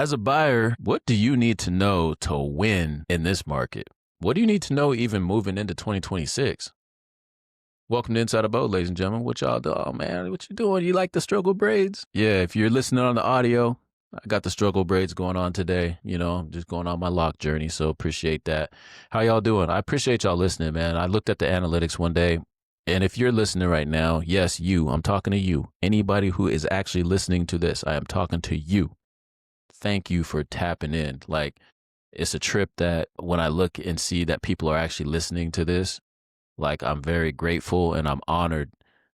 As a buyer, what do you need to know to win in this market? What do you need to know even moving into 2026? Welcome to Inside Abode, ladies and gentlemen. What y'all do? Oh, man, what you doing? You like the struggle braids? Yeah, if you're listening on the audio, I got the struggle braids going on today. I'm just going on my lock journey, so appreciate that. How y'all doing? I appreciate y'all listening, man. I looked at the analytics one day, and if you're listening right now, yes, I'm talking to you. Anybody who is actually listening to this, I am talking to you. Thank you for tapping in. Like, it's a trip that when I look and see that people are actually listening to this, like, I'm very grateful and I'm honored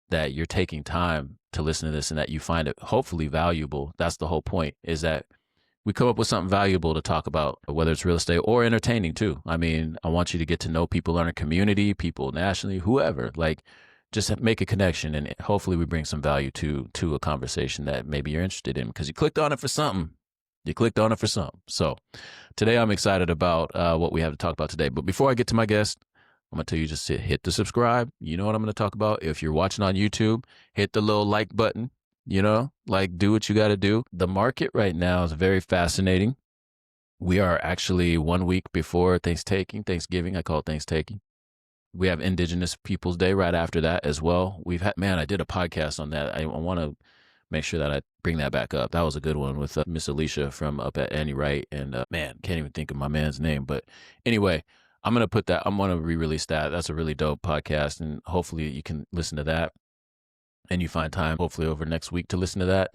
that you're taking time to listen to this and that you find it hopefully valuable. That's the whole point, is that we come up with something valuable to talk about, whether it's real estate or entertaining too. I mean, I want you to get to know people in our community, people nationally, whoever. Like, just make a connection, and hopefully we bring some value to a conversation that maybe you're interested in because you clicked on it for something. So today I'm excited about what we have to talk about today. But before I get to my guest, I'm going to tell you, just hit the subscribe. You know what I'm going to talk about. If you're watching on YouTube, hit the little like button, do what you got to do. The market right now is very fascinating. We are actually 1 week before Thanksgiving. I call it Thanksgiving. We have Indigenous Peoples Day right after that as well. I did a podcast on that. I want to make sure that I bring that back up. That was a good one with Miss Alicia from up at Annie Wright. And can't even think of my man's name. But anyway, I'm going to re-release that. That's a really dope podcast. And hopefully you can listen to that. And you find time, hopefully over next week, to listen to that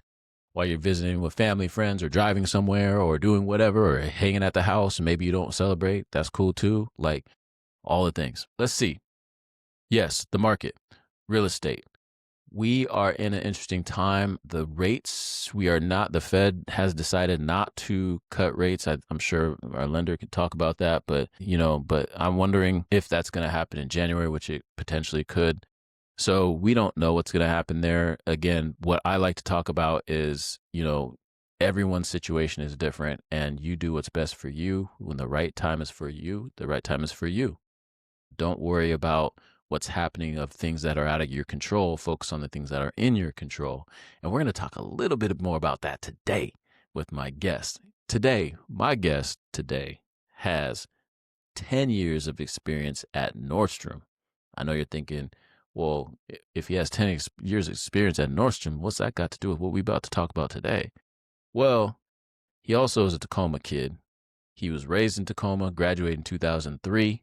while you're visiting with family, friends, or driving somewhere, or doing whatever, or hanging at the house. And maybe you don't celebrate. That's cool too. Like, all the things. Let's see. Yes, the market, real estate. We are in an interesting time. The rates, the Fed has decided not to cut rates. I'm sure our lender could talk about that, but I'm wondering if that's going to happen in January, which it potentially could. So we don't know what's going to happen there. Again, what I like to talk about is, everyone's situation is different, and you do what's best for you. When the right time is for you, the right time is for you. Don't worry about what's happening of things that are out of your control. Focus on the things that are in your control. And we're going to talk a little bit more about that today with my guest. My guest today has 10 years of experience at Nordstrom. I know you're thinking, well, if he has 10 years of experience at Nordstrom, what's that got to do with what we're about to talk about today? Well, he also is a Tacoma kid. He was raised in Tacoma, graduated in 2003.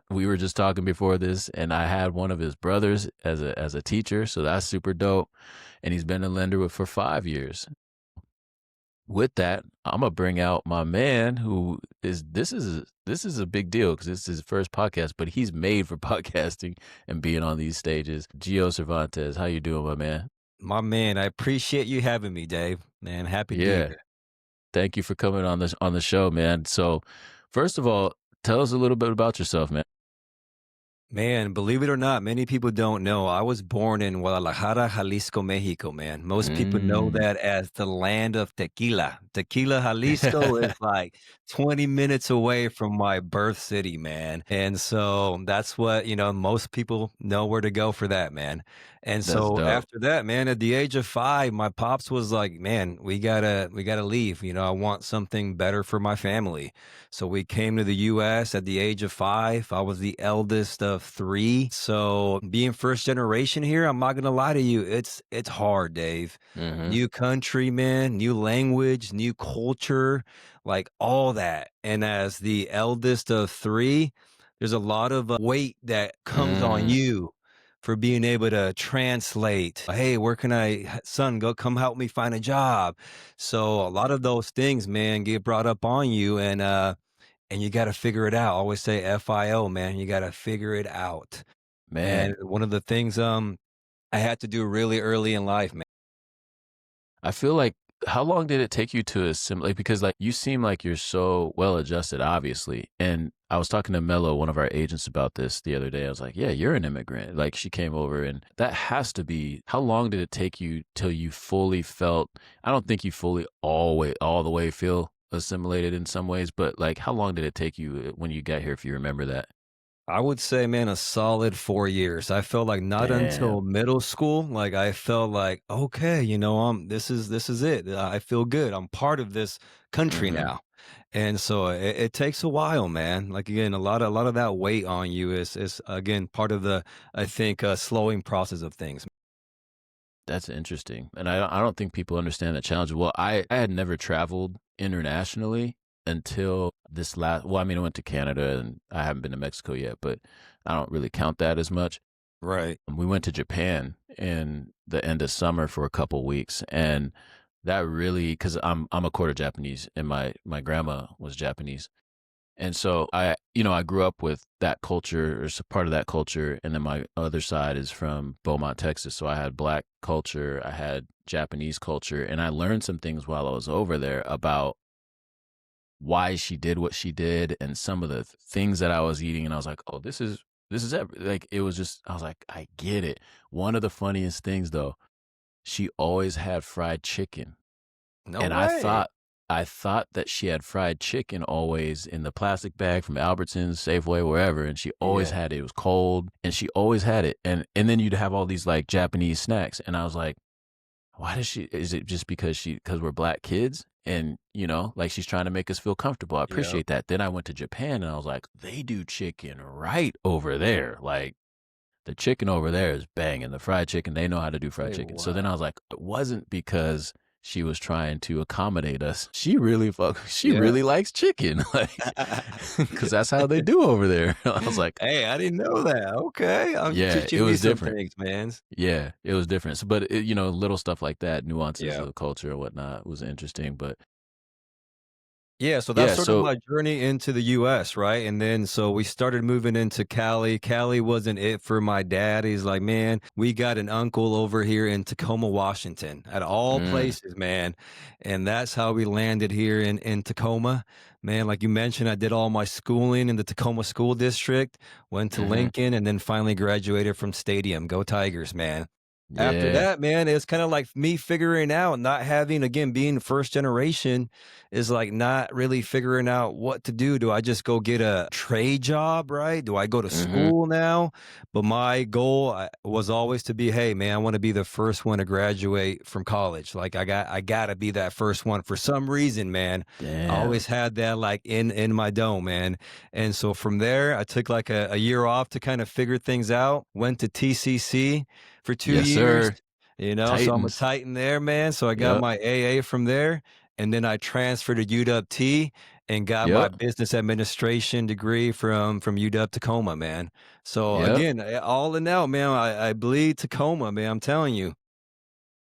We were just talking before this, and I had one of his brothers as a teacher, so that's super dope. And he's been a lender for 5 years. With that, I'm gonna bring out my man who is this is a big deal because this is his first podcast, but he's made for podcasting and being on these stages. Gio Cervantes, how you doing, my man? My man, I appreciate you having me, Dave. Man, happy to be here. Thank you for coming on the show, man. So, first of all, tell us a little bit about yourself, man. Man, believe it or not, many people don't know. I was born in Guadalajara, Jalisco, Mexico, man. Most people know that as the land of tequila. Tequila, Jalisco is like 20 minutes away from my birth city, man. And so that's what, most people know where to go for that, man. And so after that, man, at the age of 5, my pops was like, man, we gotta leave. I want something better for my family. So we came to the US at the age of 5. I was the eldest of 3. So being first generation here, I'm not gonna lie to you, it's hard, Dave. New country, man, new language, new culture, like all that. And as the eldest of 3, there's a lot of weight that comes on you for being able to translate. Hey, where can son, come help me find a job. So a lot of those things, man, get brought up on you, and you got to figure it out. I always say FIO, man, you got to figure it out. Man, And one of the things I had to do really early in life, man. I feel like, how long did it take you to assimilate? Because you seem like you're so well adjusted, obviously. And I was talking to Mello, one of our agents, about this the other day. I was like, yeah, you're an immigrant. Like, she came over, and that has to be, how long did it take you till you fully felt, I don't think you fully all the way feel assimilated in some ways, but how long did it take you when you got here, if you remember that? I would say, man, a solid 4 years. I felt like not until Damn. middle school, like, I felt like, "Okay, this is it. I feel good. I'm part of this country Mhm. now." And so it takes a while, man. Like, again, a lot of that weight on you is again, part of the, I think, slowing process of things. That's interesting, and I don't think people understand the challenge. Well, I had never traveled internationally until this last well, I mean, I went to Canada, and I haven't been to Mexico yet, but I don't really count that as much. Right. We went to Japan in the end of summer for a couple weeks, and that really, because I 'cause I'm a quarter Japanese, and my grandma was Japanese. And so I grew up with that culture or part of that culture. And then my other side is from Beaumont, Texas. So I had black culture, I had Japanese culture, and I learned some things while I was over there about why she did what she did and some of the things that I was eating. And I was like, oh, this is like, it was just, I was like, I get it. One of the funniest things though, she always had fried chicken. No And way. I thought that she had fried chicken always in the plastic bag from Albertsons, Safeway, wherever, and she always Yeah. had it. It was cold, and she always had it. And then you'd have all these like Japanese snacks, and I was like, why does she? Is it just because we're black kids? And like she's trying to make us feel comfortable. I Yep. appreciate that. Then I went to Japan, and I was like, they do chicken right over there. Like the chicken over there is banging. The fried chicken, they know how to do fried Say chicken. So then I was what? like, it wasn't because she was trying to accommodate us. She Yeah. really likes chicken. Like, because that's how they do over there. I was like, Hey, I didn't know that. Okay, you yeah, it teaching me was some different. things, man. Yeah, it was different. So, but little stuff like that, nuances Yeah. of the culture and whatnot was interesting. But Yeah, so that's yeah, sort of so my journey into the US, right? And then so we started moving into Cali. Cali wasn't it for my dad. He's like, man, we got an uncle over here in Tacoma, Washington, at all mm, places, man. And that's how we landed here in Tacoma. Man, like you mentioned, I did all my schooling in the Tacoma School District, went to hmm Lincoln, and then finally graduated from Stadium. Go Tigers, man. After yeah, that, man, it's kind of like me figuring out, not having, again, being first generation is like not really figuring out what to do. Do I just go get a trade job, right? Do I go to hmm school now? But my goal was always to be, hey, man, I want to be the first one to graduate from college. Like I got to be that first one for some reason, man. I damn, always had that like in my dome, man. And so from there, I took like a year off to kind of figure things out. Went to TCC for 2 yes, years. sir, So I'm a Titans, Titan there, man. So I got yep, my AA from there, and then I transferred to UW-T and got my yep, business administration degree from UW Tacoma, man. So yep. again, all in all, man, I bleed Tacoma, man. I'm telling you.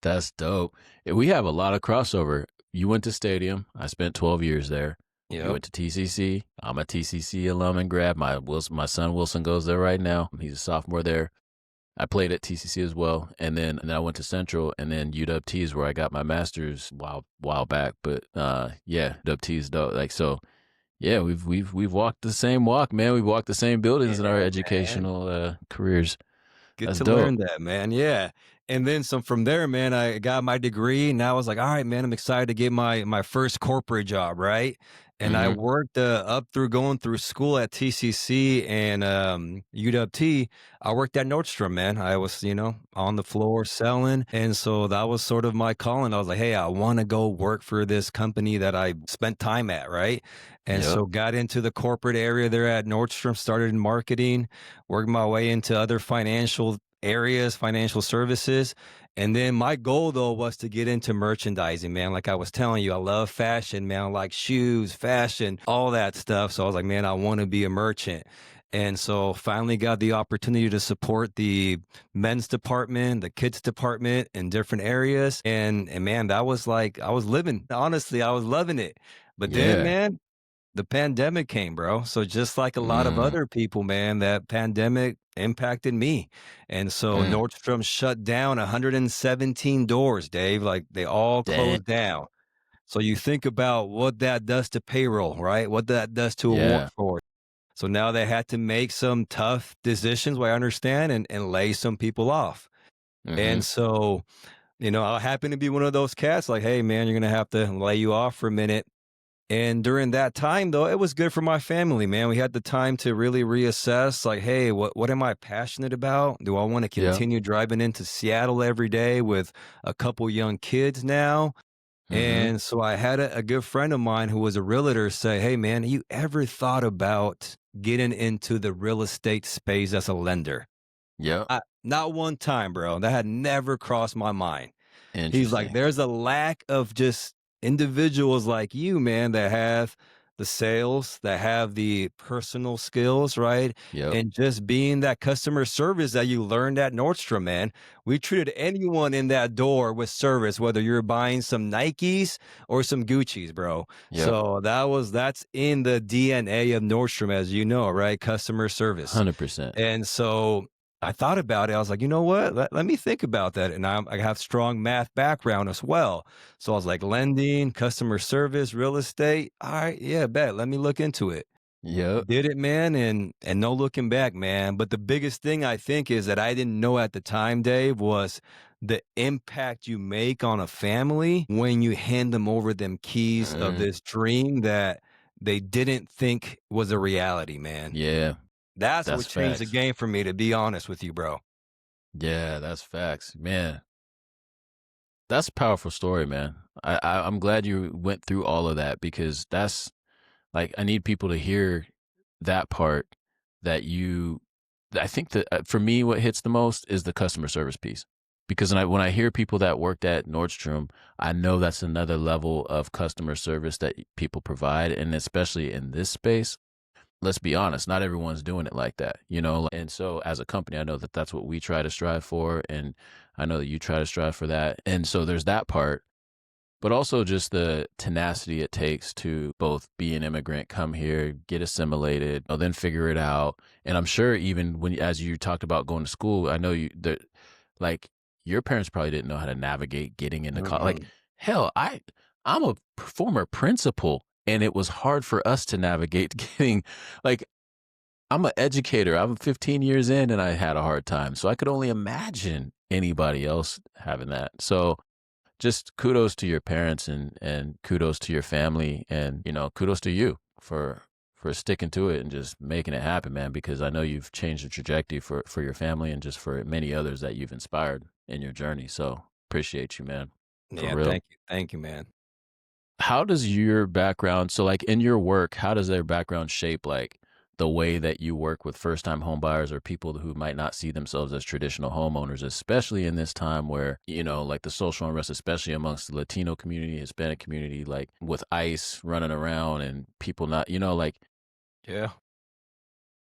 That's dope. We have a lot of crossover. You went to Stadium. I spent 12 years there. You Yep. went to TCC. I'm a TCC alum and grad. My son Wilson goes there right now. He's a sophomore there. I played at TCC as well, and then I went to Central, and then UW-T is where I got my master's while back. But yeah, UW-T is dope. Like so, yeah, we've walked the same walk, man. We've walked the same buildings in our Yeah, man. educational careers. Good That's to dope. learn that, man. Yeah. And then some from there, man, I got my degree and I was like, all right, man, I'm excited to get my first corporate job, right? And I Mm-hmm. worked up through going through school at TCC and UW-T. I worked at Nordstrom, man. I was, on the floor selling. And so that was sort of my calling. I was like, hey, I want to go work for this company that I spent time at, right? And Yep. so got into the corporate area there at Nordstrom, started in marketing, worked my way into other financial areas, financial services. And then my goal though was to get into merchandising, man. Like I was telling you, I love fashion, man. I like shoes, fashion, all that stuff. So I was like, man, I want to be a merchant. And so finally got the opportunity to support the men's department, the kids department in different areas. And man, that was like I was living. Honestly, I was loving it. But then, Yeah. man, the pandemic came, bro. So just like a lot of Mm, other people, man, that pandemic impacted me. And so mm. Nordstrom shut down 117 doors, Dave. Like they all Damn. closed down. So you think about what that does to payroll, right? What that does to a Yeah. workforce. So now they had to make some tough decisions, what I understand, and lay some people off. And Mhm. so, I happen to be one of those cats like, hey, man, you're going to have to lay you off for a minute. And during that time, though, it was good for my family, man. We had the time to really reassess, like, hey, what am I passionate about? Do I want to Yeah. continue driving into Seattle every day with a couple young kids now? Mm-hmm. And so I had a good friend of mine who was a realtor say, hey, man, you ever thought about getting into the real estate space as a lender? Yep. Not one time, bro. That had never crossed my mind. He's like, Interesting. there's a lack of just individuals like you, man, that have the sales, that have the personal skills, right? Yep. And just being that customer service that you learned at Nordstrom, man. We treated anyone in that door with service, whether you're buying some Nikes or some Gucci's, bro. Yep. So that's in the DNA of Nordstrom, as you know, right? Customer service. 100%. And so I thought about it. I was like, you know what? Let me think about that. And I have strong math background as well. So I was like, lending, customer service, real estate. All right, yeah, bet. Let me look into it. Yep. Did it, man, and no looking back, man. But the biggest thing I think is that I didn't know at the time, Dave, was the impact you make on a family when you hand them over them keys of Mm, this dream that they didn't think was a reality, man. yeah. That's That's what changed the facts. game for me, to be honest with you, bro. Yeah, that's facts. Man, that's a powerful story, man. I'm glad you went through all of that because that's like I need people to hear that part that you I think that for me what hits the most is the customer service piece. Because when I hear people that worked at Nordstrom, I know that's another level of customer service that people provide and especially in this space. Let's be honest, not everyone's doing it like that, you know? And so as a company, I know that that's what we try to strive for. And I know that you try to strive for that. And so there's that part, but also just the tenacity it takes to both be an immigrant, come here, get assimilated, then figure it out. And I'm sure even when, as you talked about going to school, I know that like your parents probably didn't know how to navigate getting into college. Like, Mm-mm. hell, I'm a former principal and it was hard for us to navigate getting like I'm an educator. I'm 15 years in and I had a hard time. So I could only imagine anybody else having that. So just kudos to your parents and kudos to your family and kudos to you for sticking to it and just making it happen, man, because I know you've changed the trajectory for your family and just for many others that you've inspired in your journey. So appreciate you, man. For Yeah, real. thank you, man. How does your background, so like in your work, how does their background shape like the way that you work with first time home buyers or people who might not see themselves as traditional homeowners, especially in this time where, like the social unrest, especially amongst the Latino community, Hispanic community, like with ICE running around and people not, like, Yeah,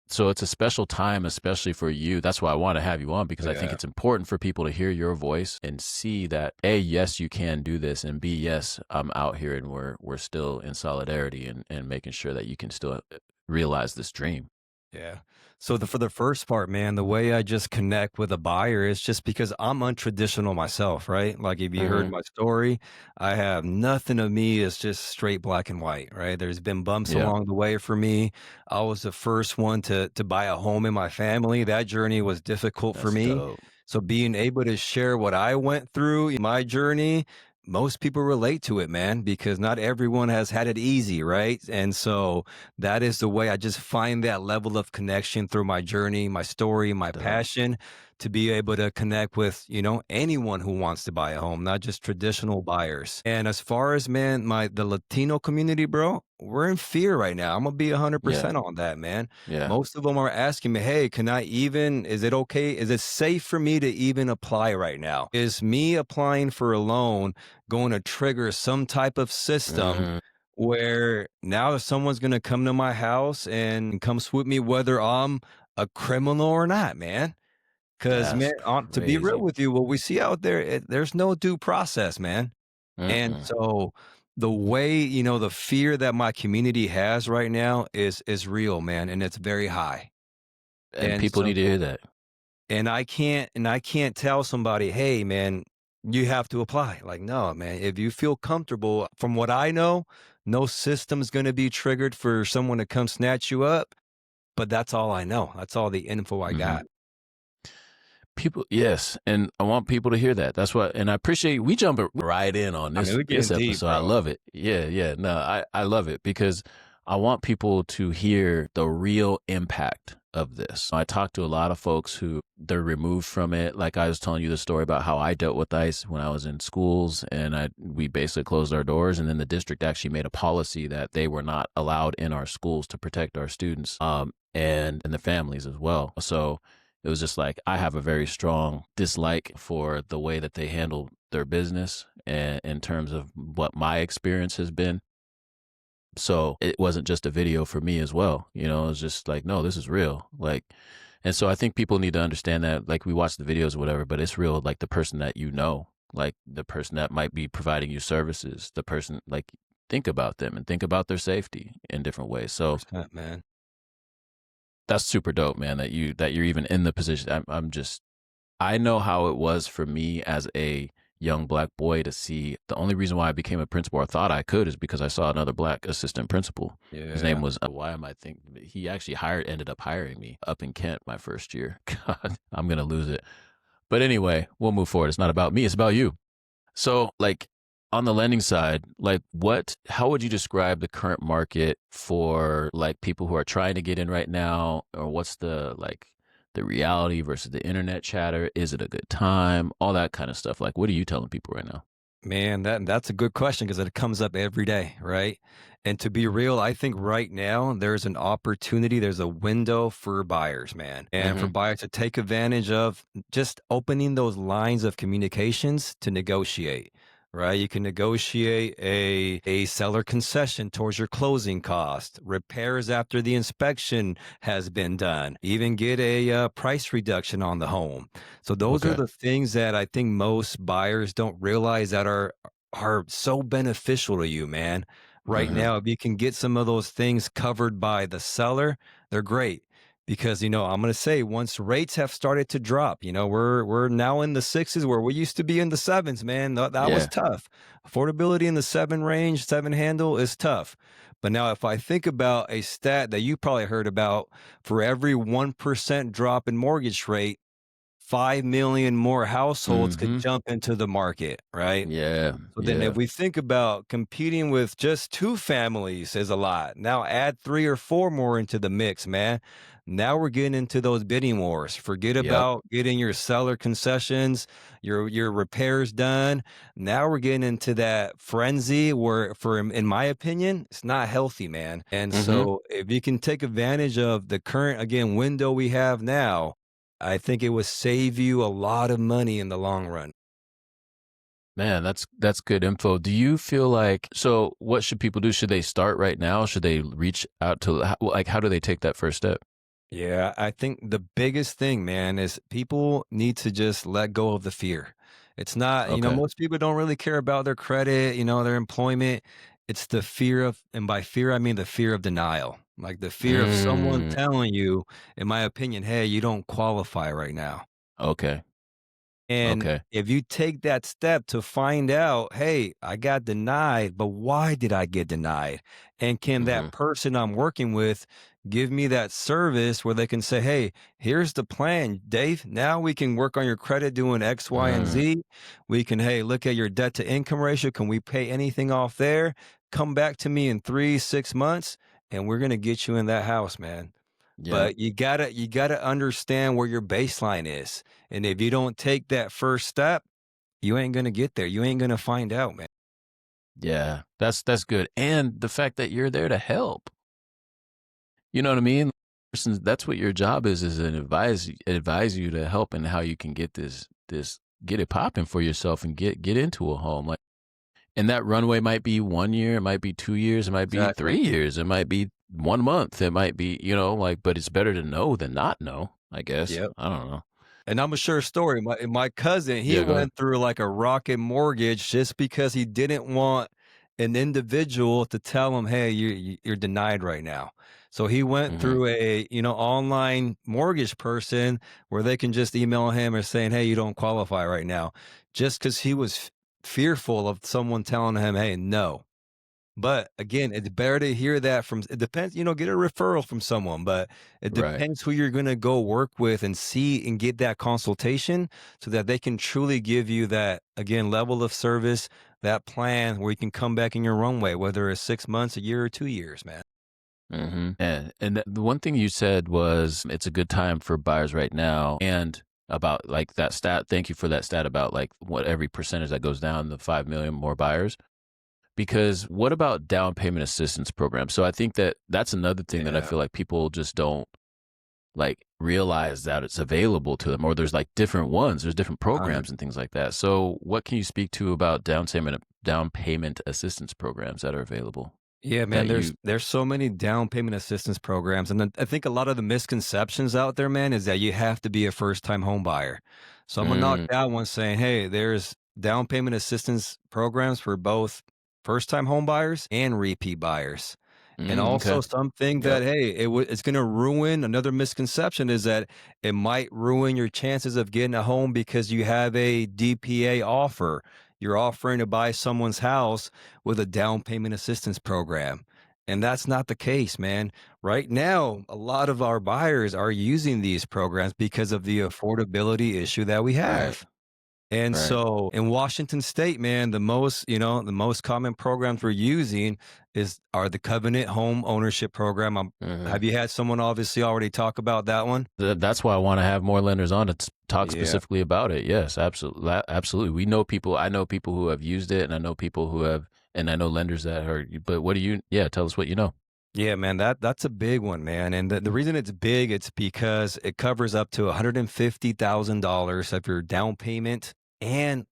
so it's a special time, especially for you. That's why I want to have you on because I think yeah, it's important for people to hear your voice and see that A, yes, you can do this, and B, yes, I'm out here and we're still in solidarity and making sure that you can still realize this dream. yeah. So for the first part, man, the way I just connect with a buyer is just because I'm untraditional myself, right? Like if you heard Hmm. my story, I have nothing of me is just straight black and white, right? There's been bumps Yeah, along the way for me. I was the first one to buy a home in my family. That journey was difficult for that's me. dope. So being able to share what I went through in my journey, most people relate to it, man, because not everyone has had it easy, right? And so that is the way I just find that level of connection through my journey, my story, my Dope. passion to be able to connect with, anyone who wants to buy a home, not just traditional buyers. And as far as, man, the Latino community, bro, we're in fear right now. I'm gonna be Yeah, 100% on that, man. yeah. Most of them are asking me, hey, is it okay? Is it safe for me to even apply right now? Is me applying for a loan going to trigger some type of system Mm, where now if someone's gonna come to my house and come swoop me, whether I'm a criminal or not, man? Because that's man, to be real crazy. with you, what we see out there, there's no due process, man. And Mm-mm. so the way, the fear that my community has right now is real, man, and it's very high. And And people so need to hear that. and I can't tell somebody, "Hey, man, you have to apply." Like, no, man, if you feel comfortable, from what I know, no system's gonna be triggered for someone to come snatch you up, but that's all I know. That's all the info I Hmm. got. People, yes, and I want people to hear that. That's what, and I appreciate we jump right in on I mean, we're this getting deep, episode. I bro. love it. Yeah, yeah. No, I love it because I want people to hear the real impact of this. I talk to a lot of folks who they're removed from it. Like I was telling you the story about how I dealt with ICE when I was in schools, and we basically closed our doors, and then the district actually made a policy that they were not allowed in our schools to protect our students, and the families as well. So it was just like I have a very strong dislike for the way that they handle their business and in terms of what my experience has been. So it wasn't just a video for me as well. You know, it was just like, no, this is real. Like, and so I think people need to understand that, like, we watch the videos or whatever, but it's real. Like the person that you know, like the person that might be providing you services, the person, like, think about them and think about their safety in different ways. So 100%, man. that's super dope, man. That you're even in the position. I'm just I know how it was for me as a young black boy to see. The only reason why I became a principal or thought I could is because I saw another black assistant principal. His name Yeah. was why am I thinking he actually ended up hiring me up in Kent my first year. God, I'm gonna lose it. But anyway, we'll move forward. It's not about me, it's about you. So, like, on the lending side, like, how would you describe the current market for like people who are trying to get in right now, or what's the reality versus the internet chatter? Is it a good time? All that kind of stuff. Like, what are you telling people right now? Man, that's a good question because it comes up every day, right? And to be real, I think right now there's an opportunity, there's a window for buyers, man. And for Mm-hmm. buyers to take advantage of just opening those lines of communications to negotiate, right? You can negotiate a seller concession towards your closing cost, repairs after the inspection has been done, even get a price reduction on the home. So those are Okay. the things that I think most buyers don't realize that are so beneficial to you, man. Right Mm-hmm. now, if you can get some of those things covered by the seller, they're great. Because I'm going to say once rates have started to drop, we're now in the sixes where we used to be in the sevens, man. That was Yeah. tough. Affordability in the seven range, seven handle is tough. But now, if I think about a stat that you probably heard about, for every 1% drop in mortgage rate, 5 million more households could Mm-hmm. jump into the market, right? Yeah. So then if Yeah. we think about competing with just 2 families is a lot. Now add 3 or 4 more into the mix, man. Now we're getting into those bidding wars. Forget Yep. about getting your seller concessions, your repairs done. Now we're getting into that frenzy where in my opinion, it's not healthy, man. And Mm-hmm. so if you can take advantage of the current again window we have now, I think it would save you a lot of money in the long run. Man, that's good info. Do you feel like so? What should people do? Should they start right now? Should they reach out to like how do they take that first step? Yeah, I think the biggest thing, man, is people need to just let go of the fear. It's not, Okay. most people don't really care about their credit, their employment. It's the fear of, and by fear, I mean the fear of denial. Like the fear of someone Mm, telling you, in my opinion, hey, you don't qualify right now. okay. And Okay. if you take that step to find out, hey, I got denied, but why did I get denied? And can Mm-hmm. that person I'm working with give me that service where they can say, hey, here's the plan, Dave. Now we can work on your credit doing X, Y, and Mm, Z. We can, hey, look at your debt to income ratio. Can we pay anything off there? Come back to me in 3, 6 months, and we're going to get you in that house, man. yeah. But you gotta understand where your baseline is, and if you don't take that first step, you ain't gonna get there. You ain't gonna find out, man. Yeah. That's good. And the fact that you're there to help. You know what I mean? That's what your job is an advise you to help and how you can get this get it popping for yourself and get into a home. Like, and that runway might be 1 year, it might be 2 years, it might be Exactly. 3 years, it might be 1 month, it might be, like, but it's better to know than not know, I guess. Yep. I don't know. And I'm a sure story. My cousin, he Yeah, go ahead. went through like a rocket mortgage just because he didn't want an individual to tell him, "Hey, you're denied right now." So he went Hmm. through a online mortgage person where they can just email him or saying, "Hey, you don't qualify right now," just because he was fearful of someone telling him, "Hey, no." But again, it's better to hear that from it depends, get a referral from someone, but it Right. depends who you're gonna go work with and see and get that consultation so that they can truly give you that, again, level of service, that plan where you can come back in your own way, whether it's 6 months, a year, or 2 years, man. And the one thing you said was it's a good time for buyers right now, and about like that stat. Thank you for that stat about like what every percentage that goes down, the 5 million more buyers. Because what about down payment assistance programs? So I think that that's another thing that I Yeah. feel like people just don't like realize that it's available to them, or there's like different ones, there's different 100. programs and things like that. So what can you speak to about down payment assistance programs that are available Yeah, man, that there's you there's so many down payment assistance programs, and then I think a lot of the misconceptions out there, man, is that you have to be a first-time home buyer. So I'm gonna knock mm, that one saying, hey, there's down payment assistance programs for both first-time home buyers and repeat buyers. And okay. also something Yep. that, hey, it's gonna ruin another misconception is that it might ruin your chances of getting a home because you have a DPA offer. You're offering to buy someone's house with a down payment assistance program. And that's not the case, man. Right now, a lot of our buyers are using these programs because of the affordability issue that we Right. have. And Right. so in Washington state, man, the most common programs we're using are the Covenant Home Ownership Program. Mhm. Have you had someone obviously already talk about that one? That's why I want to have more lenders on to talk Yeah. specifically about it. Yes, absolutely, absolutely. We know people. I know people who have used it, and I know people who have, and I know lenders that are. But what do you? Yeah, tell us what you know. Yeah, man, that's a big one, man. And the reason it's big, it's because it covers up to $150,000 of your down payment and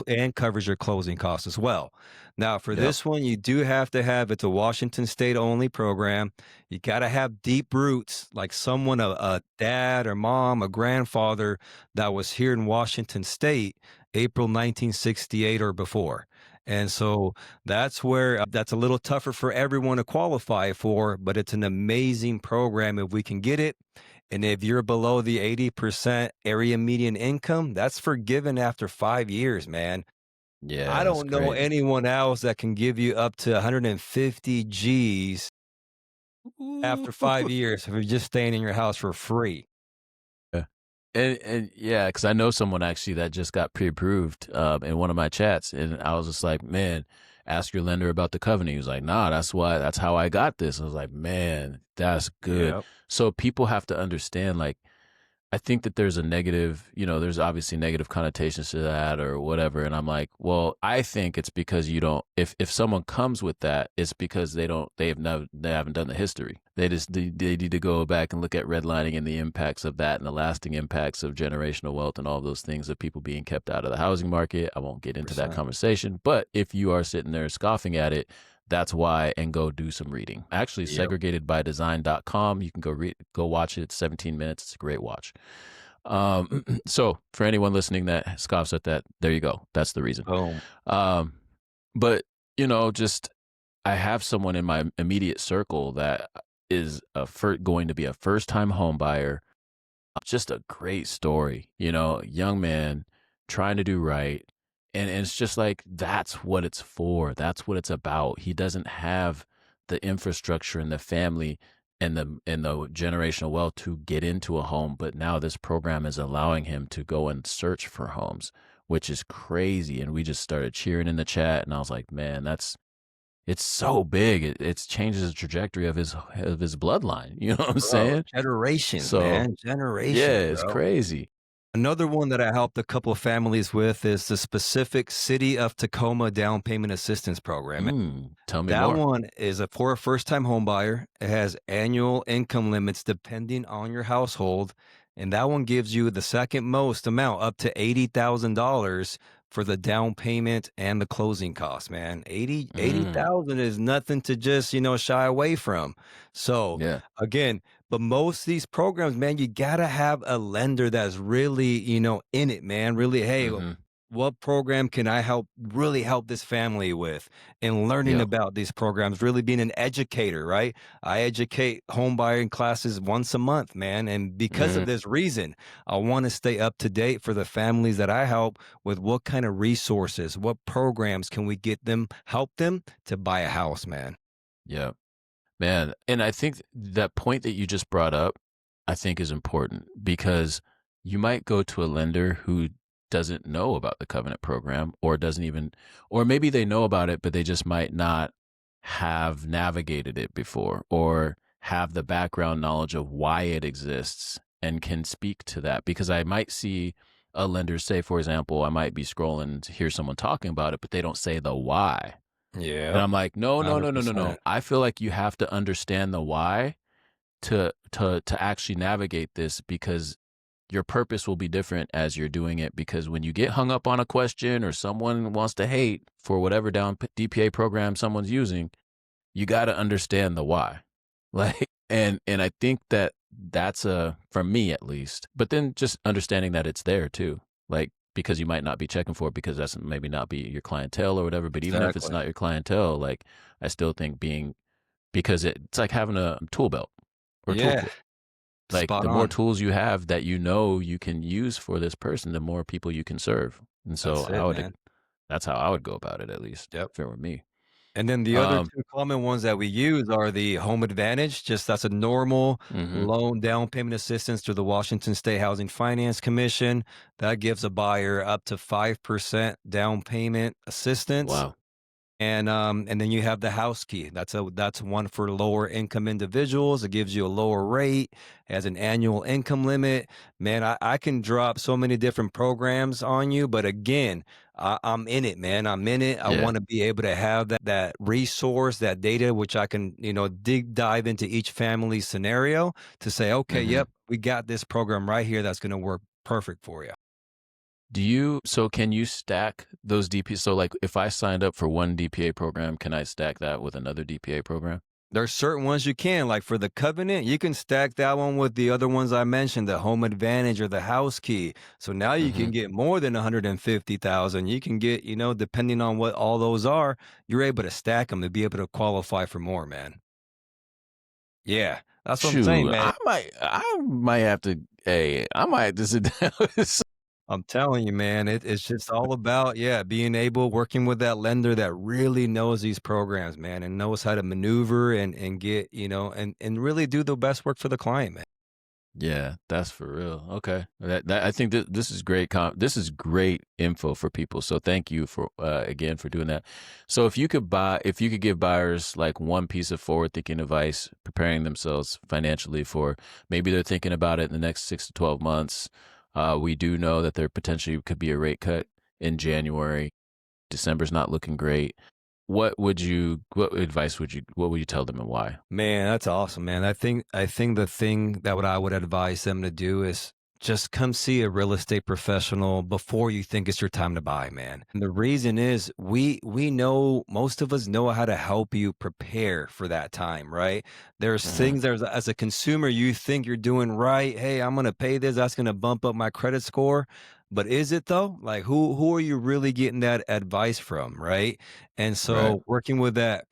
and covers your closing costs as well. Now, for Yep. this one, you do have to have it's a Washington state only program. You got to have deep roots, like someone, a dad or mom, a grandfather that was here in Washington state, April 1968 or before. And so that's a little tougher for everyone to qualify for, but it's an amazing program if we can get it. And if you're below the 80% area median income, that's forgiven after 5 years, man. I Yeah, it's don't know crazy. anyone else that can give you up to 150 G's Ooh. after 5 years if you're just staying in your house for free. Yeah. And yeah, because I know someone actually that just got pre-approved in one of my chats, and I was just like, man, ask your lender about the covenant. He was like, nah, that's how I got this. I was like, man, that's good. Yep. So people have to understand, like, I think that there's a negative, there's obviously negative connotations to that or whatever. And I'm like, well, I think it's because you don't, if someone comes with that, it's because they haven't done the history. They need to go back and look at redlining and the impacts of that and the lasting impacts of generational wealth and all those things of people being kept out of the housing market. I won't get into that Percent. conversation, but if you are sitting there scoffing at it, that's why, and go do some reading. Actually, Yep. segregatedbydesign.com. You can go watch it. It's 17 minutes. It's a great watch. So for anyone listening that scoffs at that, there you go. That's the reason. Boom. Um, but just I have someone in my immediate circle that is going to be a first time home buyer. Just a great story, young man trying to do right. And it's just like, that's what it's for. That's what it's about. He doesn't have the infrastructure and the family and the generational wealth to get into a home. But now this program is allowing him to go and search for homes, which is crazy. And we just started cheering in the chat. And I was like, man, it's so big. It changes the trajectory of his bloodline. You know what I'm Bro, saying? generations, So man. yeah, Generations, it's bro. crazy. Another one that I helped a couple of families with is the specific City of Tacoma Down Payment Assistance Program. Tell me That more. one is for a first-time home buyer. It has annual income limits depending on your household, and that one gives you the second most amount, up to $80,000 for the down payment and the closing costs, man. 80 Mm, 80,000 is nothing to just, shy away from. So, yeah. again, but most of these programs, man, you gotta have a lender that's really, in it, man. Really, hey, Mhm. what program can I really help this family with, and learning Yeah. about these programs, really being an educator, right? I educate home buying classes once a month, man. And because of Mhm. this reason, I want to stay up to date for the families that I help with what kind of resources, what programs can we get them, help them to buy a house, man. Yeah. Man, and I think that point that you just brought up, I think is important because you might go to a lender who doesn't know about the covenant program or doesn't even, or maybe they know about it, but they just might not have navigated it before or have the background knowledge of why it exists and can speak to that. Because I might see a lender say, for example, I might be scrolling to hear someone talking about it, but they don't say the why. And Yep. I'm like, no, no, no, no, no, no. 100%. I feel like you have to understand the why to actually navigate this because your purpose will be different as you're doing it. Because when you get hung up on a question or someone wants to hate for whatever DPA program someone's using, you got to understand the why. Like, and I think that that's for me at least. But then just understanding that it's there too. Like because you might not be checking for it because that's maybe not be your clientele or whatever. But even if it's Exactly. not your clientele, like I still think because it's like having a tool belt or Yeah. toolkit. Like Spot the more on. tools you have that you know you can use for this person, the more people you can serve. And so That's it, man. that's how I would go about it at least Yep. if it were me. And then the other Um, 2 common ones that we use are the Home Advantage, just that's a normal mhm. loan down payment assistance through the Washington State Housing Finance Commission. That gives a buyer up to 5% down payment assistance. Wow. And then you have the house key. That's one for lower income individuals. It gives you a lower rate, has an annual income limit. Man, I can drop so many different programs on you, but again, I'm in it, man. I'm in it. I Yeah. want to be able to have that resource, that data, which I can, dive into each family scenario to say, okay, Mhm. yep, we got this program right here that's going to work perfect for you. So can you stack those DP? So like if I signed up for one DPA program, can I stack that with another DPA program? There's certain ones you can, like for the covenant, you can stack that one with the other ones I mentioned, the home advantage or the house key. So now you can Mhm. get more than 150,000. You can get, depending on what all those are, you're able to stack them to be able to qualify for more, man. Yeah, that's what I'm saying, Shoot, man. I might have to. Hey, I might have to sit down. I'm telling you, man, it's just all about, yeah, being able, working with that lender that really knows these programs, man, and knows how to maneuver and get, and really do the best work for the client, man. Yeah, that's for real. Okay, I think this is great. This is great info for people. So thank you for again for doing that. So if you could give buyers like one piece of forward thinking advice, preparing themselves financially for maybe they're thinking about it in the next 6 to 12 months. We do know that there potentially could be a rate cut in January. December's not looking great. What would you tell them and why? Man, that's awesome, man. I think the thing that what I would advise them to do is just come see a real estate professional before you think it's your time to buy, man. And the reason is we know, most of us know how to help you prepare for that time, right? There's Hmm. things there's as a consumer you think you're doing right. Hey, I'm going to pay this, that's going to bump up my credit score. But is it though? Like who are you really getting that advice from, right? And Right. so working with that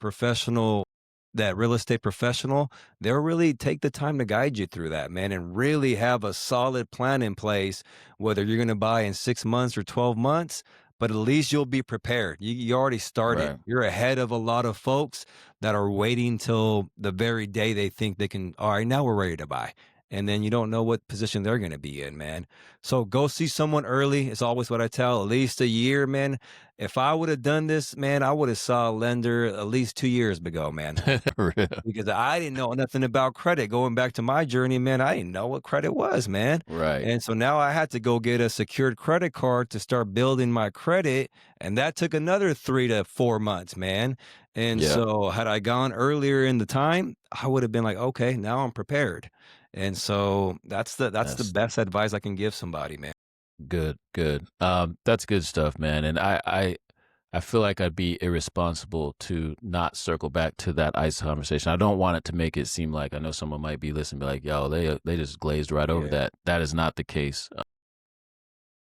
real estate professional, they'll really take the time to guide you through that, man, and really have a solid plan in place, whether you're going to buy in 6 months or 12 months, but at least you'll be prepared. You already started. Right. You're ahead of a lot of folks that are waiting till the very day they think they can, all right, now we're ready to buy. And then you don't know what position they're going to be in, man. So go see someone early. It's always what I tell, at least a year, man. If I would have done this, man, I would have saw a lender at least 2 years ago, man, Real. because I didn't know nothing about credit. Going back to my journey, man, I didn't know what credit was, man. Right. And so now I had to go get a secured credit card to start building my credit. And that took another 3 to 4 months, man. And Yeah. so had I gone earlier in the time, I would have been like, okay, now I'm prepared. And so that's the That's best advice I can give somebody, man. good. Good. That's good stuff, man. And I feel like I'd be irresponsible to not circle back to that ICE conversation. I don't want it to make it seem like I know someone might be listening, be like, "Yo, they just glazed right over Yeah. that." That is not the case.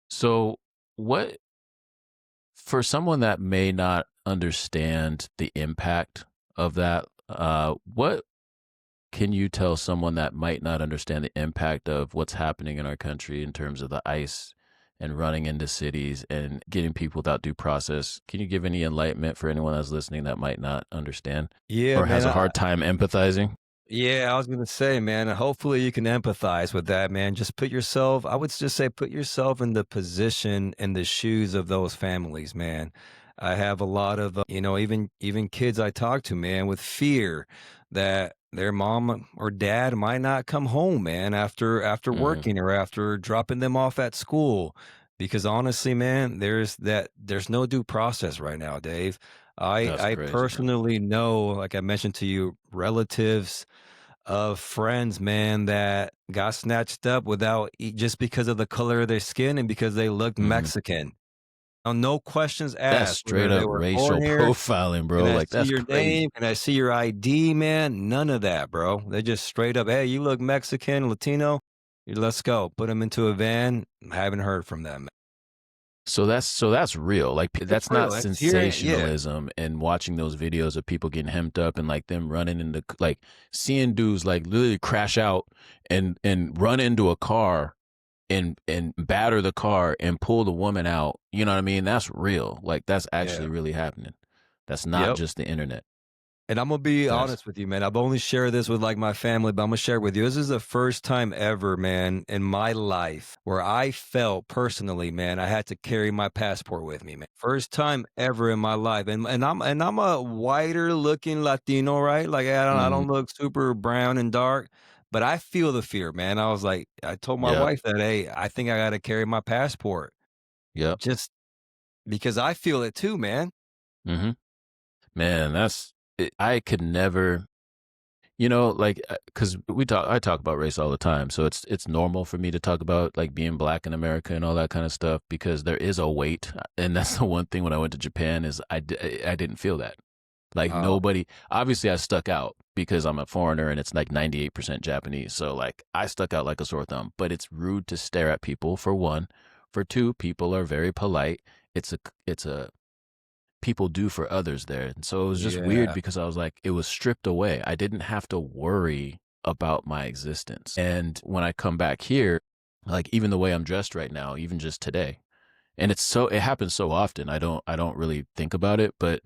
So, what? for someone that may not understand the impact of that, what can you tell someone that might not understand the impact of what's happening in our country in terms of the ICE and running into cities and getting people without due process? Can you give any enlightenment for anyone that's listening that might not understand Yeah, or has man. a hard time empathizing? Yeah, I was gonna say, man, hopefully you can empathize with that, man. Just put yourself, I would just say, put yourself in the position and the shoes of those families, man. I have a lot of, even kids I talk to, man, with fear that their mom or dad might not come home, man, after Hmm. working or after dropping them off at school. Because honestly, man, there's no due process right now, Dave. I That's I crazy, man. personally know, like I mentioned to you, relatives of friends, man, that got snatched up without just because of the color of their skin and because they looked Hmm. Mexican. No questions That's asked straight whether they up were born racial here. profiling, Can bro. I Like, see that's your name? crazy. Can I see your ID, man? None of that, bro. They just straight up, hey, you look Mexican, Latino. Let's go. Put them into a van. Haven't heard from them. So that's real. Like It's that's not real. It's hearing, yeah, sensationalism and watching those videos of people getting hemmed up and like them running into like seeing dudes like literally crash out and run into a car and batter the car and pull the woman out. You know what I mean? That's real. Like that's yeah. actually really happening. That's not Yep. just the internet. And I'm gonna be That's honest with you, man. I've only shared this with like my family, but I'm gonna share it with you. This is the first time ever, man, in my life where I felt personally, man, I had to carry my passport with me, man. First time ever in my life. And I'm a whiter looking Latino, right? Like I hmm don't look super brown and dark, but I feel the fear, man. I was like, I told my Yep. wife that, hey, I think I gotta carry my passport. Yep. Just because I feel it too, man. hmm Man, I could never. You know, like, because I talk about race all the time, so it's normal for me to talk about like being black in America and all that kind of stuff because there is a weight, and that's the one thing when I went to Japan is I didn't feel that. Like Oh, nobody, obviously I stuck out because I'm a foreigner and it's like 98% Japanese, so like I stuck out like a sore thumb. But it's rude to stare at people for one, for two, people are very polite. It's a people do for others there. And so it was just weird yeah. because I was like, it was stripped away. I didn't have to worry about my existence. And when I come back here, like even the way I'm dressed right now, even just today, and it happens so often, I don't really think about it, but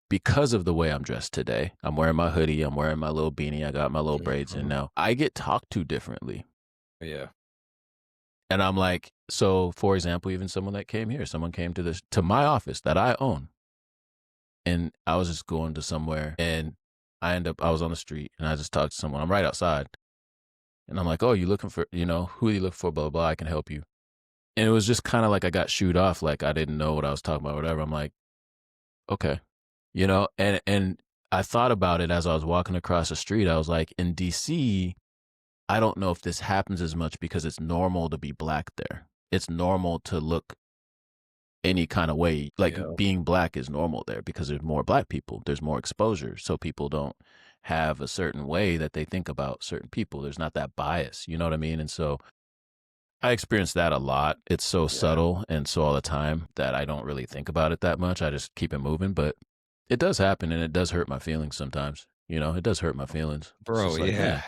because of the way I'm dressed today, I'm wearing my hoodie, I'm wearing my little beanie, I got my little braids in Mhm. now. I get talked to differently. Yeah. And I'm like, so for example, even someone that came here, someone came to my office that I own. And I was just going to somewhere and I was on the street and I just talked to someone. I'm right outside. And I'm like, oh, you looking for, who are you looking for? Blah, blah, blah. I can help you. And it was just kind of like I got shooed off. Like I didn't know what I was talking about, whatever. I'm like, okay. And I thought about it as I was walking across the street. I was like, in DC, I don't know if this happens as much because it's normal to be black there. It's normal to look any kind of way. Like Yeah. being black is normal there because there's more black people, there's more exposure. So people don't have a certain way that they think about certain people. There's not that bias, you know what I mean? And so I experience that a lot. It's so Yeah. subtle and so all the time that I don't really think about it that much. I just keep it moving, but it does happen and it does hurt my feelings sometimes. It does hurt my feelings. It's Bro, just like, yeah. man,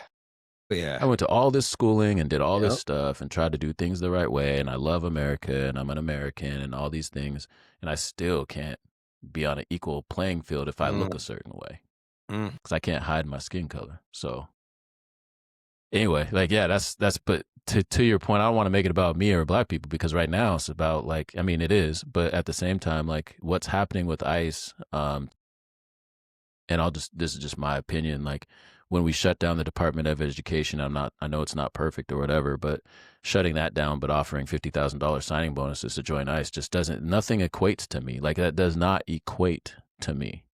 I Yeah. went to all this schooling and did all this Yep. stuff and tried to do things the right way. And I love America and I'm an American and all these things. And I still can't be on an equal playing field if I look a Mm, certain way mm. because I can't hide my skin color. So anyway, like, yeah, but to your point, I don't want to make it about me or black people because right now it's about like, I mean, it is, but at the same time, like what's happening with ICE, and this is just my opinion, like when we shut down the Department of Education, I know it's not perfect or whatever, but shutting that down but offering $50,000 signing bonuses to join ICE just nothing equates to me. Like that does not equate to me.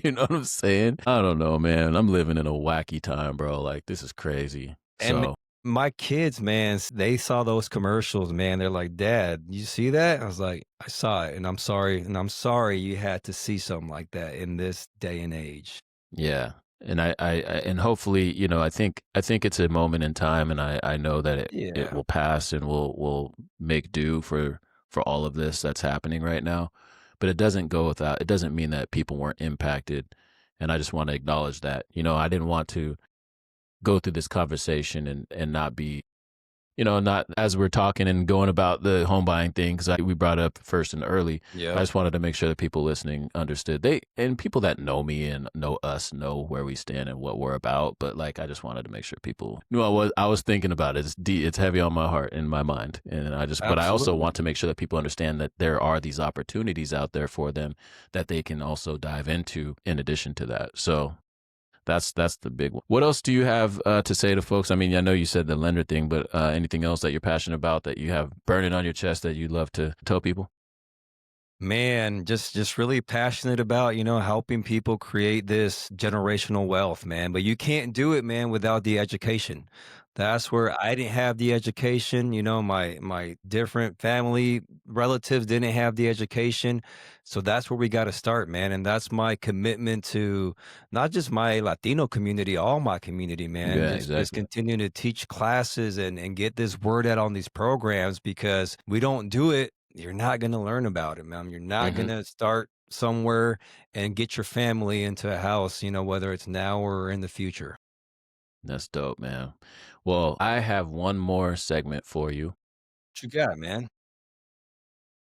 You know what I'm saying? I don't know, man. I'm living in a wacky time, bro. Like this is crazy. And So, my kids, man, they saw those commercials, man. They're like, "Dad, you see that?" I was like, "I saw it, and I'm sorry you had to see something like that in this day and age." yeah. And and hopefully, I think it's a moment in time and I know that it Yeah. will pass and we'll make do for all of this that's happening right now. but it doesn't go without. It doesn't mean that people weren't impacted, and I just want to acknowledge that. I didn't want to go through this conversation and not be, not as we're talking and going about the home buying thing, because we brought up first and early. I Yep. just wanted to make sure that people listening understood. And people that know me and know us know where we stand and what we're about. But like, I just wanted to make sure people knew I was thinking about it. It's heavy on my heart and my mind, and but I also Absolutely. want to make sure that people understand that there are these opportunities out there for them that they can also dive into in addition to that. So that's the big one. What else do you have to say to folks? I mean, I know you said the lender thing, but anything else that you're passionate about that you have burning on your chest that you'd love to tell people? Man, just really passionate about, helping people create this generational wealth, man. But you can't do it, man, without the education. That's where I didn't have the education, my different family relatives didn't have the education. So that's where we got to start, man. And that's my commitment to not just my Latino community, all my community, man. Yeah, Just exactly. continue to teach classes and get this word out on these programs, because we don't do it, you're not going to learn about it, man. You're not going Hmm. to start somewhere and get your family into a house, whether it's now or in the future. That's dope, man. Well, I have one more segment for you. What you got, man?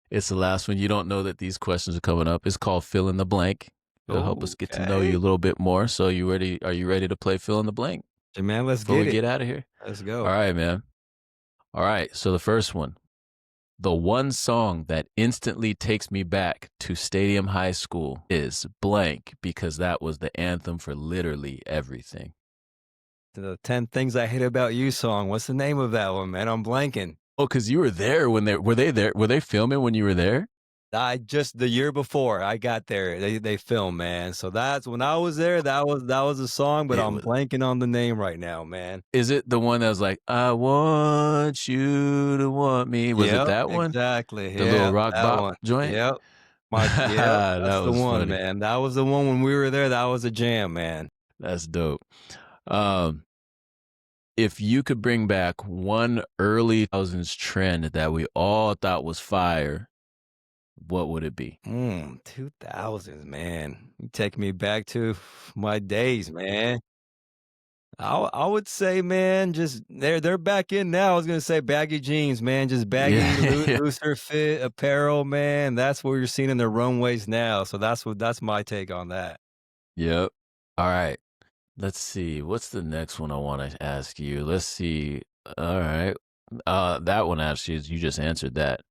It's the last one. You don't know that these questions are coming up. It's called Fill in the Blank. It'll help us get to know you Okay. a little bit more. So you ready? Are you ready to play Fill in the Blank Hey, man, let's before we get it. get out of here? Let's All go. right, man. All right. So the first one. The one song that instantly takes me back to Stadium High School is blank because that was the anthem for literally everything. The 10 Things I Hate About You song. What's the name of that one, man? I'm blanking. Oh, because you were there when were they there? Were they filming when you were there? I just the year before I got there, they filmed, man. So that's when I was there. That was a song, but It I'm was. blanking on the name right now, man. Is it the one that was like, I want you to want me? Was it Yep, that one? exactly. The little Yeah, rock that bop one. joint? Yep. Yep, That that's the was one, funny. man. That was the one when we were there. That was a jam, man. That's dope. Um, if you could bring back one early thousands trend that we all thought was fire, what would it be? 2000s, man. You take me back to my days, man. I would say, man, just they're back in now. I was gonna say baggy jeans, man, just baggy, Yeah. looser fit apparel, man. That's what you're seeing in the runways now. So that's my take on that. Yep. All right. Let's see. What's the next one I want to ask you? Let's see. All right. That one actually is you just answered that.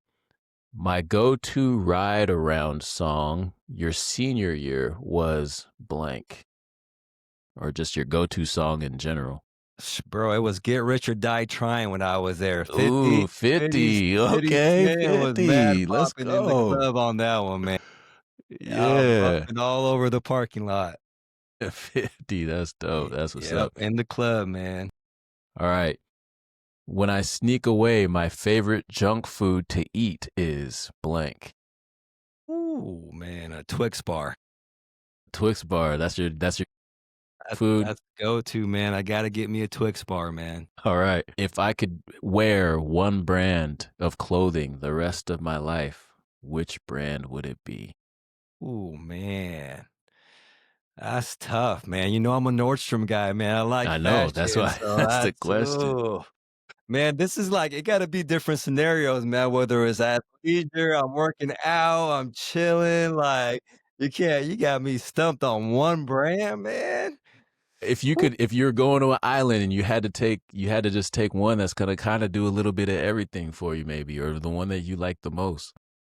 My go-to ride around song your senior year was blank, or just your go-to song in general. Bro, it was Get Rich or Die Trying when I was there. 50, Ooh, 50, 50. 50 Okay, Cent was mad 50. Let's popping in the go. club on that one, man. Yeah, Yeah. bumping all over the parking lot. 50. That's dope. That's what's Yep, up. in the club, man. All right. When I sneak away, my favorite junk food to eat is blank. Ooh, man, a Twix bar. Twix bar. That's your That's food. that's go-to, man. I gotta get me a Twix bar, man. All right. If I could wear one brand of clothing the rest of my life, which brand would it be? Ooh, man. That's tough, man. I'm a Nordstrom guy, man. I like I know. That's fashion, why so that's the that's question. ooh. Man, this is like it gotta be different scenarios, man, whether it's at leisure, I'm working out, I'm chilling, like, you got me stumped on one brand, man. If you're going to an island and you had to just take one that's gonna kind of do a little bit of everything for you, maybe, or the one that you like the most.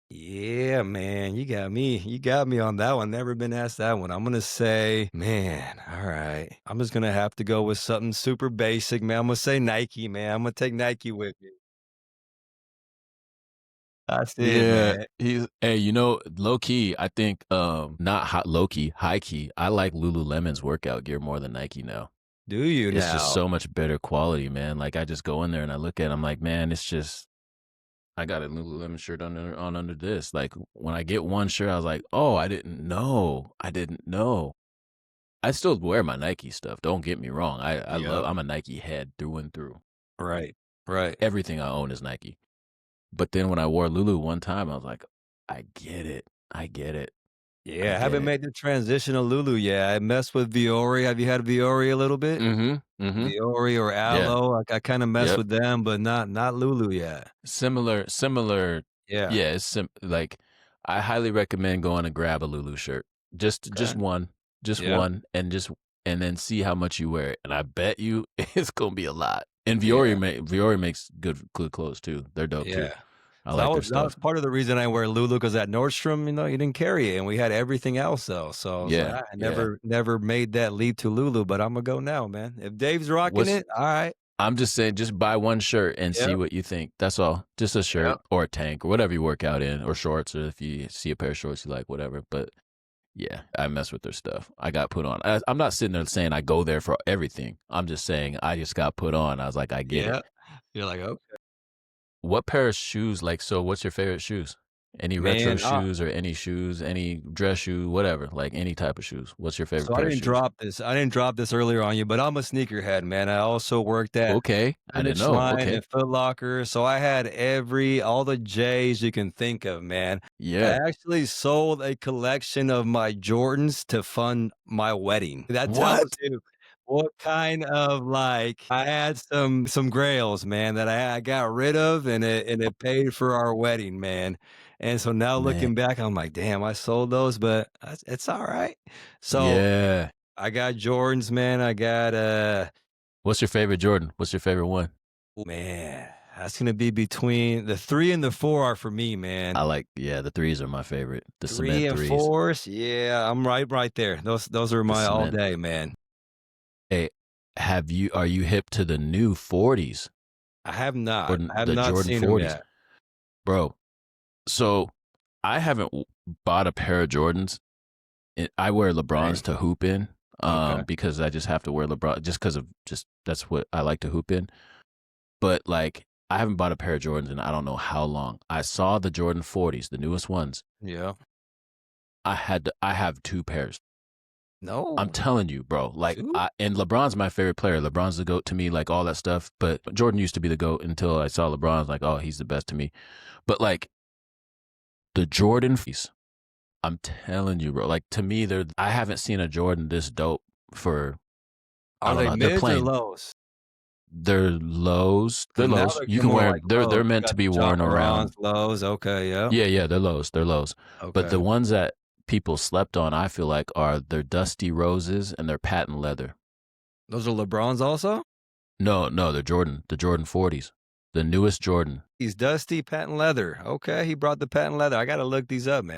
Yeah, man, you got me on that one, never been asked that one. I'm gonna say, man, alright. I'm just gonna have to go with something super basic, man. I'm gonna say Nike, man. I'm gonna take Nike with me. That's it, Yeah, man. hey, low key, I think not hot low key, high key. I like Lululemon's workout gear more than Nike now. Do you It's just now? so much better quality, man. Like I just go in there and I look at it, I'm like, man, it's just I got a Lululemon shirt under this. Like when I get one shirt, I was like, oh, I didn't know. I didn't know. I still wear my Nike stuff. Don't get me wrong. Yep. I'm a Nike head through and through. Right, right. Everything I own is Nike. But then when I wore Lulu one time, I was like, I get it. I get it. I Yeah, I get haven't it. made the transition to Lulu yet. I messed with Viore. Have you had Viore a little bit? Mhm. Viore or Yeah. Aloe, I kinda mess Yep. with them, but not Lulu yet. Similar. Yeah, Yeah, it's like I highly recommend going to grab a Lulu shirt. Just okay. one. Just Yep, one and then see how much you wear it. And I bet you it's gonna be a lot. And yeah, Viore makes good clothes too. They're dope too. yeah. I So that like their was that was stuff. part of the reason I wear Lulu because at Nordstrom, you didn't carry it, and we had everything else though. So I was like, Yeah, I yeah. never made that leap to Lulu, but Imma go now, man. If Dave's rocking What's it, alright. I'm just saying just buy one shirt and see Yep, what you think. That's all. Just a yep, shirt or a tank or whatever you work out in or shorts or if you see a pair of shorts you like, whatever. But yeah, I mess with their stuff. I got put on. I'm not sitting there saying I go there for everything. I'm just saying I just got put on. I was like, I get it. yeah. You're like, "Okay." What pair of shoes? Like, so what's your favorite shoes? Any retro Man, shoes or any shoes, any dress shoe, whatever, like any type of shoes. What's your favorite so I pair of didn't shoes? drop this I didn't drop this earlier on you, but I'm a sneakerhead, man. I also worked at Okay. I didn't Finish know. Line Okay. and Foot Locker, so I had all the J's you can think of, man. I Yeah. actually sold a collection of my Jordans to fund my wedding. That tells What? you what kind of, I had some grails, man, that I got rid of, and it paid for our wedding, man. And so now Man. looking back, I'm like, "Damn, I sold those, but it's alright." So, Yeah. I got Jordans, man. I got, What's your favorite Jordan? What's your favorite one? Man, that's gonna be between the 3 and the 4 are for me, man. Yeah, the threes are my favorite. The 3 cement and threes. 4s, yeah, I'm right there. Those are The my all cement. day, man. Hey, are you hip to the new 40s or I have the not Jordan seen them 40s? yet. Bro, so I haven't bought a pair of Jordans. I wear LeBrons Same. to hoop in Okay. because I just have to wear LeBron just because of just that's what I like to hoop in. But like I haven't bought a pair of Jordans in I don't know how long. I saw the Jordan 40s, the newest ones. Yeah. I have two pairs. I'm No. telling you, bro. Two? And LeBron's my favorite player. LeBron's the GOAT to me, like all that stuff. But Jordan used to be the GOAT until I saw LeBron. I was like, oh, he's the best to me. But like the Jordan piece, I'm telling you, bro. Like to me, I haven't seen a Jordan this dope for I Are don't they know. They're mids or plain. lows? They're lows. They're Because now lows. they're You getting can more wear like them. They're lows. You meant to got the be John worn Morant's around. lows. Okay, yep. Yeah, they're lows. They're lows. But Okay. the ones that people slept on, I feel like, are they're dusty roses and they're patent leather. Those are LeBrons also? No, they're Jordan. The Jordan 40s, the newest Jordan. He's dusty patent leather. Okay, he brought the patent leather. I gotta look these up, man.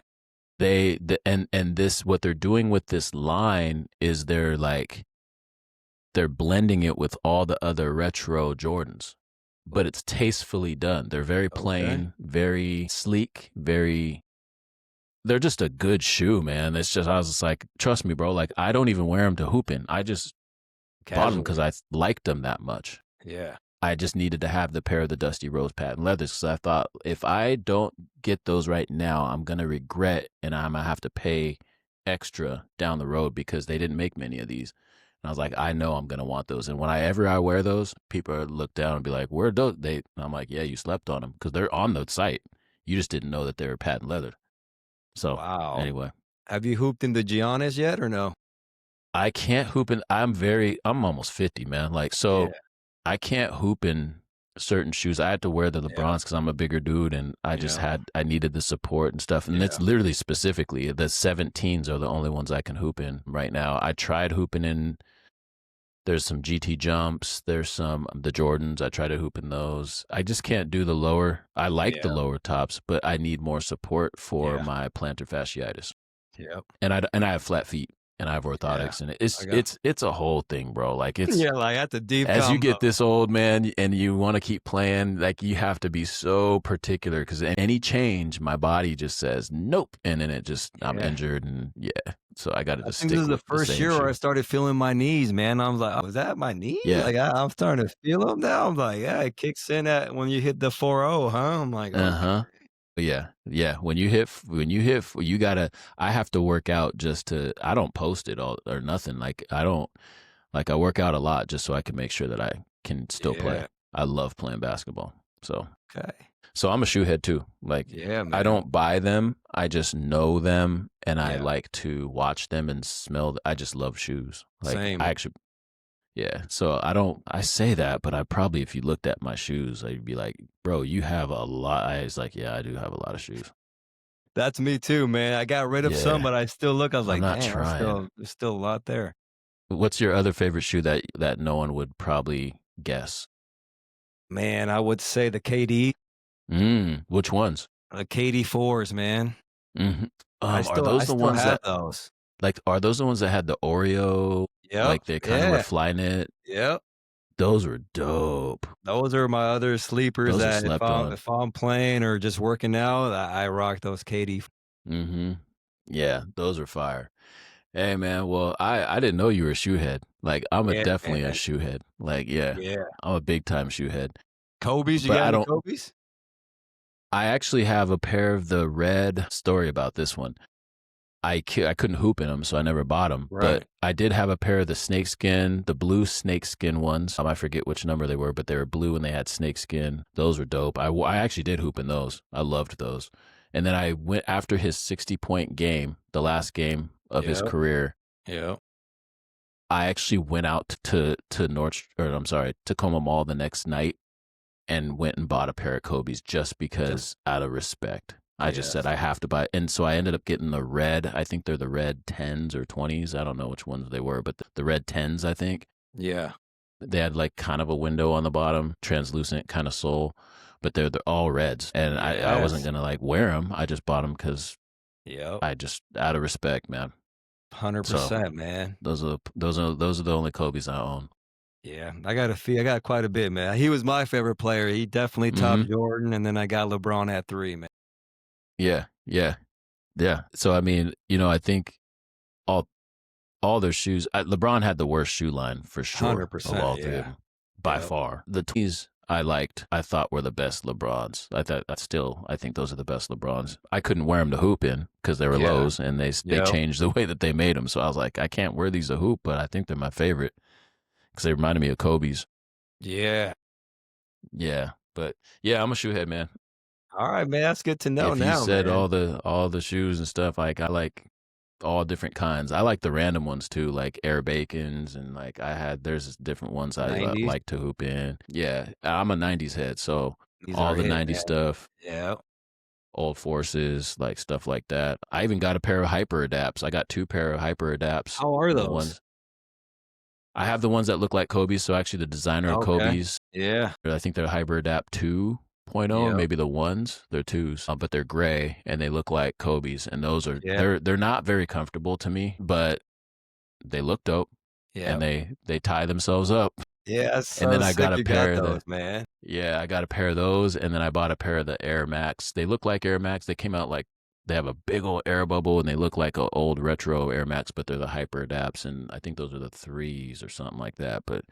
And this what they're doing with this line is they're blending it with all the other retro Jordans, but it's tastefully done. They're very Okay. plain, very sleek, very. They're just a good shoe, man. It's just I was just like, trust me, bro. Like I don't even wear them to hooping. I just bought them because Casual. I liked them that much. Yeah. I just needed to have the pair of the Dusty Rose patent leathers because I thought if I don't get those right now, I'm gonna regret and I'm gonna have to pay extra down the road because they didn't make many of these. And I was like, I know I'm gonna want those. And when I wear those, people look down and be like, "Where are those?" And I'm like, "Yeah, you slept on them because they're on the site. You just didn't know that they were patent leather." So Wow. anyway, Have you hooped in the Giannis yet or no? I can't hoop in. I'm almost 50, man. Like Yeah, so. I can't hoop in certain shoes. I had to wear the yeah, LeBrons because I'm a bigger dude, and yeah, I needed the support and stuff. And it's yeah, literally specifically the 17s are the only ones I can hoop in right now. I tried hooping in. There's some GT jumps. There's some the Jordans. I try to hoop in those. I just can't do the lower. I like the yeah, lower tops, but I need more support for yeah, my plantar fasciitis, yeah, and I have flat feet and I have yeah. orthotics, and I got it's a whole thing, bro. Like it's yeah, like, that's a deep as you combo. get this old, man, and you want to keep playing, like you have to be so particular because any change, my body just says nope, and then I'm Yeah. injured, and yeah, so I got to I just think this stick is the with the first same year where I shoe. started feeling my knees, man. I was like, "Oh, is that my knee?" Yeah, Like, I'm starting to feel them now. I'm like, "Yeah, it kicks in at when you hit the 4-0, huh?" I'm like, uh "Okay." huh. Yeah. You gotta. I have to work out just to. I don't post it all or nothing. Like I don't. Like I work out a lot just so I can make sure that I can still play. Yeah, I love playing basketball. So okay. So I'm a shoe head too. Like Yeah, I man. don't buy them. I just know them and I Yeah. like to watch them and smell. I just love shoes. Like Same. I actually, yeah. So I don't, I say that, but I probably, if you looked at my shoes, I'd be like, bro, you have a lot. I was like, yeah, I do have a lot of shoes. That's me too, man. I got rid of some, Yeah. but I still look. I was I'm like, not damn, trying. there's still a lot there. What's your other favorite shoe that no one would probably guess? Man, I would say the KD, Which ones? the KD4s, man. hmm are I those the still ones have that those. like? Are those the ones that had the Oreo? Yep. Like they kind of were Yeah. fly knit. Yep. Those were dope. Those are my other sleepers Those are that slept on. if I'm playing or just working out, I rock those KD. Mm-hmm. Yeah, those are fire. Hey man, well I didn't know you were a shoe head. Like I'm Yeah, definitely a man. shoe head. Like yeah, Yeah. I'm a big time shoe head. Kobe's, you But got I any don't. Kobe's? I actually have a pair of the red. Story about this one. I couldn't hoop in them, so I never bought them. Right. But I did have a pair of the snakeskin, the blue snakeskin ones. I forget which number they were, but they were blue and they had snakeskin. Those were dope. I actually did hoop in those. I loved those. And then I went after his 60-point game, the last game of his Yep. career. Yep. I actually went out to Tacoma Mall the next night and went and bought a pair of Kobe's just because out of respect. I just said Yes. I have to buy, and so I ended up getting the red. I think they're the red 10s or 20s. I don't know which ones they were, but the red 10s, I think. Yeah. They had like kind of a window on the bottom, translucent kind of sole, but they're all reds. And I wasn't Yes. gonna like wear them. I just bought them because Yep. I just out of respect, man. 100%, man. Those are the only Kobe's I own. Yeah. I got quite a bit, man. He was my favorite player. He definitely topped Jordan, and then I got LeBron at 3, man. Yeah, yeah, yeah. So I mean, I think all their shoes. LeBron had the worst shoe line for sure of all 100%, three of yeah. them by Yep. far. The 20s I liked, I thought were the best LeBrons. I think those are the best LeBrons. I couldn't wear them to hoop in because they were Yeah. lows and they Yep. changed the way that they made them. So I was like, I can't wear these to hoop, but I think they're my favorite because they reminded me of Kobe's. Yeah. Yeah, but yeah, I'm a shoe head, man. All right, man. That's good to know If you now, said man. all the shoes and stuff, like I like all different kinds. I like the random ones too, like Air Bacons and like there's different ones I 90s. like to hoop in. Yeah, I'm a 90s head, so These all are the it, 90s man. stuff, Yeah. Old Forces, like stuff like that. I even got a pair of Hyper Adapts. I got 2 pair of Hyper Adapts. How are The those? ones I have the ones that look like Kobe's, so actually the designer of Okay. Kobe's, Yeah. I think they're Hyper Adapt 2.0, Yep. maybe the ones. They're 2s, but they're gray and they look like Kobe's. And those are Yeah. they're not very comfortable to me, but they look dope Yeah. and they tie themselves up. Yeah. That's And then so I sick got a you pair got of those, man. I got a pair of those, and then I bought a pair of the Air Max. They look like Air Max. They came out like they have a big old air bubble and they look like an old retro Air Max, but they're the Hyper Adapts, and I think those are the 3s or something like that. But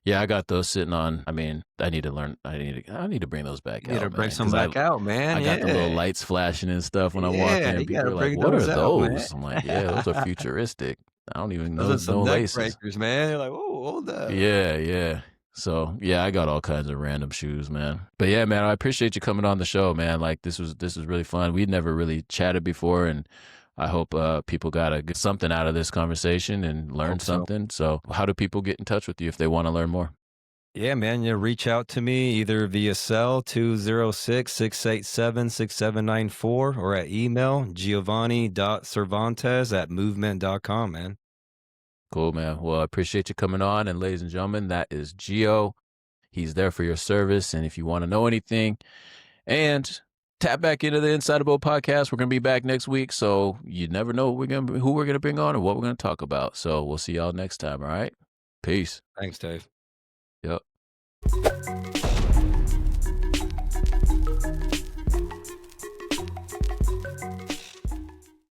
yeah, I got those sitting on. I mean, I need to learn. I need to bring those back You need to out, bring man. some 'Cause back out, man. I got the little Yeah. lights flashing and stuff when I walk Yeah. in. You People gotta are like, bring "What are those out, man. those?" I'm like, "Yeah, those are futuristic. I don't even know Those are some no neck laces." breakers, man. You're like, "Oh, hold up." Yeah, yeah. So yeah, I got all kinds of random shoes, man. But yeah, man, I appreciate you coming on the show, man. Like this was really fun. We'd never really chatted before, and I hope people get something out of this conversation and learned Hope so. something. So how do people get in touch with you if they want to learn more? Yeah, man. You reach out to me either via cell 206-687-6794 or at email giovanni.cervantes@movement.com, man. Cool, man. Well, I appreciate you coming on. And ladies and gentlemen, that is Gio. He's there for your service. And if you want to know anything and tap back into the Inside Abode podcast, we're going to be back next week. So you never know who we're going to bring on or what we're going to talk about. So we'll see y'all next time. All right. Peace. Thanks, Dave. Yep.